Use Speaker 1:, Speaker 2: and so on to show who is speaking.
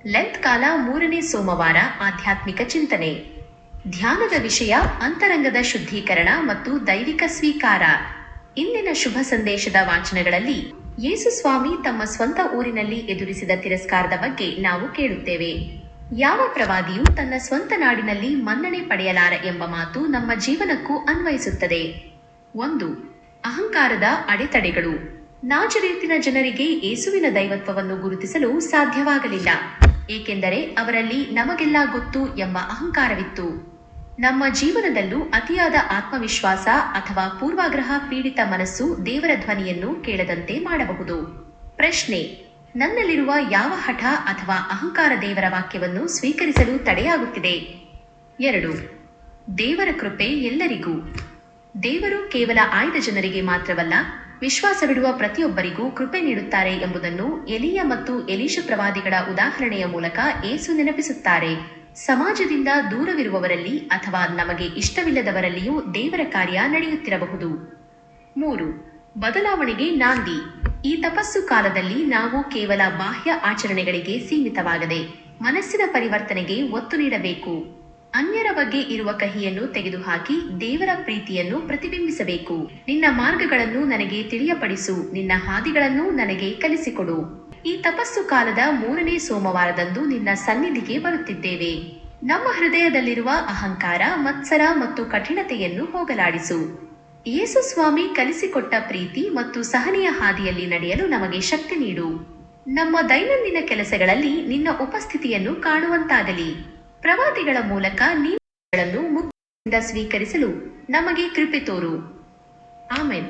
Speaker 1: Length ಕಾಲ 3ನೇ ಸೋಮವಾರ ಆಧ್ಯಾತ್ಮಿಕ ಚಿಂತನೆ. ಧ್ಯಾನದ ವಿಷಯ ಅಂತರಂಗದ ಶುದ್ಧೀಕರಣ ಮತ್ತು ದೈವಿಕ ಸ್ವೀಕಾರ. ಇಂದಿನ ಶುಭ ಸಂದೇಶದ ವಾಚನಗಳಲ್ಲಿ ಯೇಸು ಸ್ವಾಮಿ ತಮ್ಮ ಸ್ವಂತ ಊರಿನಲ್ಲಿ ಎದುರಿಸಿದ ತಿರಸ್ಕಾರದ ಬಗ್ಗೆ ನಾವು ಕೇಳುತ್ತೇವೆ. ಯಾವ ಪ್ರವಾದಿಯೂ ತನ್ನ ಸ್ವಂತ ನಾಡಿನಲ್ಲಿ ಮನ್ನಣೆ ಪಡೆಯಲಾರ ಎಂಬ ಮಾತು ನಮ್ಮ ಜೀವನಕ್ಕೂ ಅನ್ವಯಿಸುತ್ತದೆ. 1. ಅಹಂಕಾರದ ಅಡೆತಡೆಗಳು. ನಾಜರೇತಿನ ಜನರಿಗೆ ಯೇಸುವಿನ ದೈವತ್ವವನ್ನು ಗುರುತಿಸಲು ಸಾಧ್ಯವಾಗಲಿಲ್ಲ, ಏಕೆಂದರೆ ಅವರಲ್ಲಿ ನಮಗೆಲ್ಲ ಗೊತ್ತು ಎಂಬ ಅಹಂಕಾರವಿತ್ತು. ನಮ್ಮ ಜೀವನದಲ್ಲೂ ಅತಿಯಾದ ಆತ್ಮವಿಶ್ವಾಸ ಅಥವಾ ಪೂರ್ವಾಗ್ರಹ ಪೀಡಿತ ಮನಸ್ಸು ದೇವರ ಧ್ವನಿಯನ್ನು ಕೇಳದಂತೆ ಮಾಡಬಹುದು. ಪ್ರಶ್ನೆ: ನನ್ನಲ್ಲಿರುವ ಯಾವ ಹಠ ಅಥವಾ ಅಹಂಕಾರ ದೇವರ ವಾಕ್ಯವನ್ನು ಸ್ವೀಕರಿಸಲು ತಡೆಯಾಗುತ್ತಿದೆ? 2. ದೇವರ ಕೃಪೆ ಎಲ್ಲರಿಗೂ. ದೇವರು ಕೇವಲ ಆಯ್ದ ಜನರಿಗೆ ಮಾತ್ರವಲ್ಲ, ವಿಶ್ವಾಸವಿಡುವ ಪ್ರತಿಯೊಬ್ಬರಿಗೂ ಕೃಪೆ ನೀಡುತ್ತಾರೆ ಎಂಬುದನ್ನು ಎಲಿಯ ಮತ್ತು ಎಲೀಷ ಪ್ರವಾದಿಗಳ ಉದಾಹರಣೆಯ ಮೂಲಕ ಯೇಸು ನೆನಪಿಸುತ್ತಾರೆ. ಸಮಾಜದಿಂದ ದೂರವಿರುವವರಲ್ಲಿ ಅಥವಾ ನಮಗೆ ಇಷ್ಟವಿಲ್ಲದವರಲ್ಲಿಯೂ ದೇವರ ಕಾರ್ಯ ನಡೆಯುತ್ತಿರಬಹುದು. 3. ಬದಲಾವಣೆಗೆ ನಾಂದಿ. ಈ ತಪಸ್ಸು ಕಾಲದಲ್ಲಿ ನಾವು ಕೇವಲ ಬಾಹ್ಯ ಆಚರಣೆಗಳಿಗೆ ಸೀಮಿತವಾಗದೆ ಮನಸ್ಸಿನ ಪರಿವರ್ತನೆಗೆ ಒತ್ತು ನೀಡಬೇಕು. ಅನ್ಯರ ಬಗ್ಗೆ ಇರುವ ಕಹಿಯನ್ನು ತೆಗೆದುಹಾಕಿ ದೇವರ ಪ್ರೀತಿಯನ್ನು ಪ್ರತಿಬಿಂಬಿಸಬೇಕು. ನಿನ್ನ ಮಾರ್ಗಗಳನ್ನು ನನಗೆ ತಿಳಿಯಪಡಿಸು, ನಿನ್ನ ಹಾದಿಗಳನ್ನು ನನಗೆ ಕಲಿಸಿಕೊಡು. ಈ ತಪಸ್ಸು ಕಾಲದ 3ನೇ ಸೋಮವಾರದಂದು ನಿನ್ನ ಸನ್ನಿಧಿಗೆ ಬರುತ್ತಿದ್ದೇವೆ. ನಮ್ಮ ಹೃದಯದಲ್ಲಿರುವ ಅಹಂಕಾರ, ಮತ್ಸರ ಮತ್ತು ಕಠಿಣತೆಯನ್ನು ಹೋಗಲಾಡಿಸು. ಯೇಸು ಸ್ವಾಮಿ ಕಲಿಸಿಕೊಟ್ಟ ಪ್ರೀತಿ ಮತ್ತು ಸಹನೆಯ ಹಾದಿಯಲ್ಲಿ ನಡೆಯಲು ನಮಗೆ ಶಕ್ತಿ ನೀಡು. ನಮ್ಮ ದೈನಂದಿನ ಕೆಲಸಗಳಲ್ಲಿ ನಿನ್ನ ಉಪಸ್ಥಿತಿಯನ್ನು ಕಾಣುವಂತಾಗಲಿ. ಪ್ರವಾದಿಗಳ ಮೂಲಕ ನೀನು ಮುಕ್ತಿಯಿಂದ ಸ್ವೀಕರಿಸಲು ನಮಗೆ ಕೃಪೆ ತೋರು. ಆಮೆನ್.